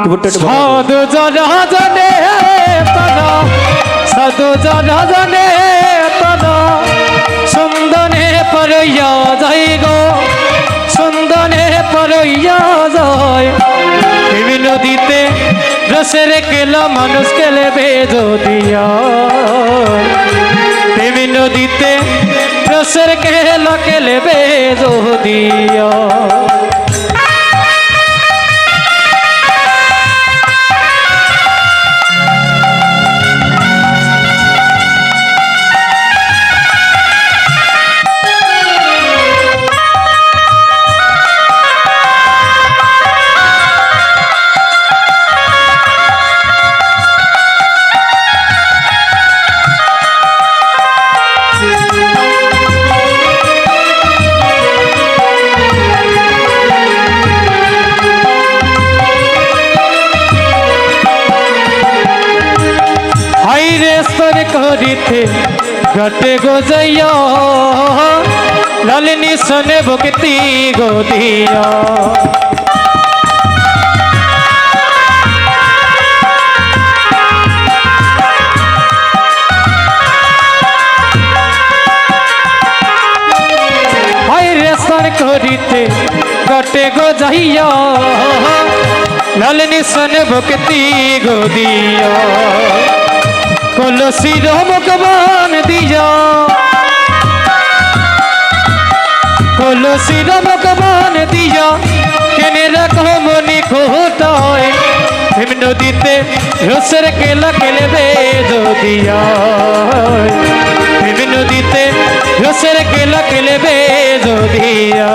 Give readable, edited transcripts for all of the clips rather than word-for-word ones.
সাধু জনা জনে তনা সাধু জনা জনে তনা সুন্দনে পরইয়া যায় গো সুন্দনে পরইয়া যায় বিভিন্ন নদীতে রসের কেলা মানুষ কেলে বেজদিয়া বিভিন্ন নদীতে রসের কেলা কেলে বেজদিয়া করিতে ঘটে গোজাইয়া লালিনী সনে ভক্তি গোদিয়া হাইরে সর করিতে ঘটে গোজাইয়া লালিনী সনে ভক্তি গোদিয়া কলসি রমকবান দিয়া কলসি রমকবান দিয়া কেনে রাখো মনি খোটায় হিম নদীতে রসের কেলা কেলে বেজদিয়া হিম নদীতে রসের কেলা কেলে বেজদিয়া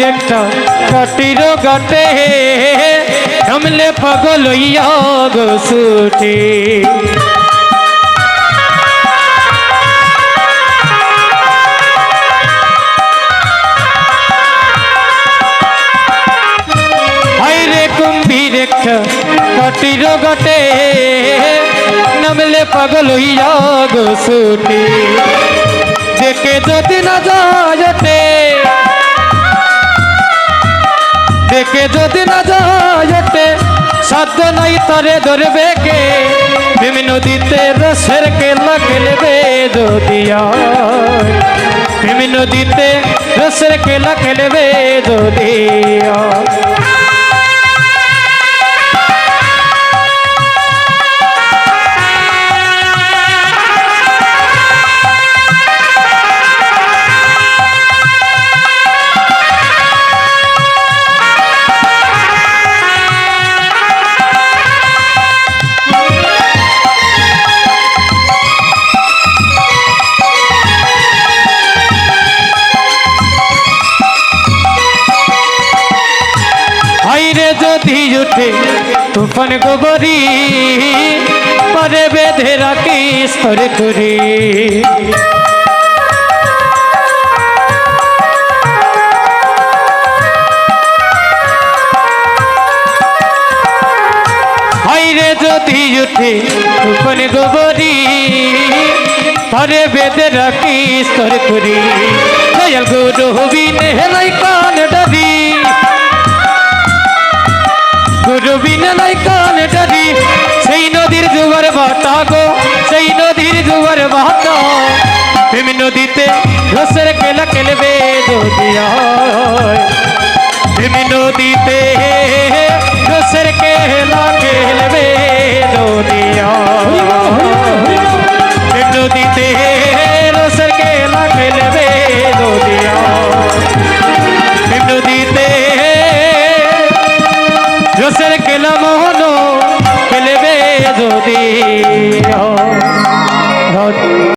একটা কাটির গাটে আমলে পাগল হইয়া গো ছুটে হাইরে কুম্ভীর একটা কাটির গাটে নামলে পাগল হইয়া গো ছুটে দেখে যদি না যায়তে দেখে যদি না যায়তে সাধ্য নাই তারে ধরবে কে ভীম নদীতে রসের কেলা খেলবে যদিয়া ভীম নদীতে রসের কেলা খেলবে যদিয়া যদি উঠে তুফান গোবরি পরে বেঁধে রাখি স্তরে করি হাইরে যদি উঠে তুফান গোবরি পরে বেঁধে রাখি স্তরে করি দয়াল গুরু বিনে নাই কান ডারি গুরু বিনে নাই কান ডারি সেই নদীর জোয়ার ভাটা গো সেই নদীর জোয়ার ভাটা ভীম নদীতে রসের কেলা খেলবে যদিয়া ভীম নদীতে রসের কেলা খেলবে যদিয়া ভীম নদীতে রসের কেলা খেলবে যদিয়া ভীম নদীতে রসের কেলা মোহন খেলবে যদি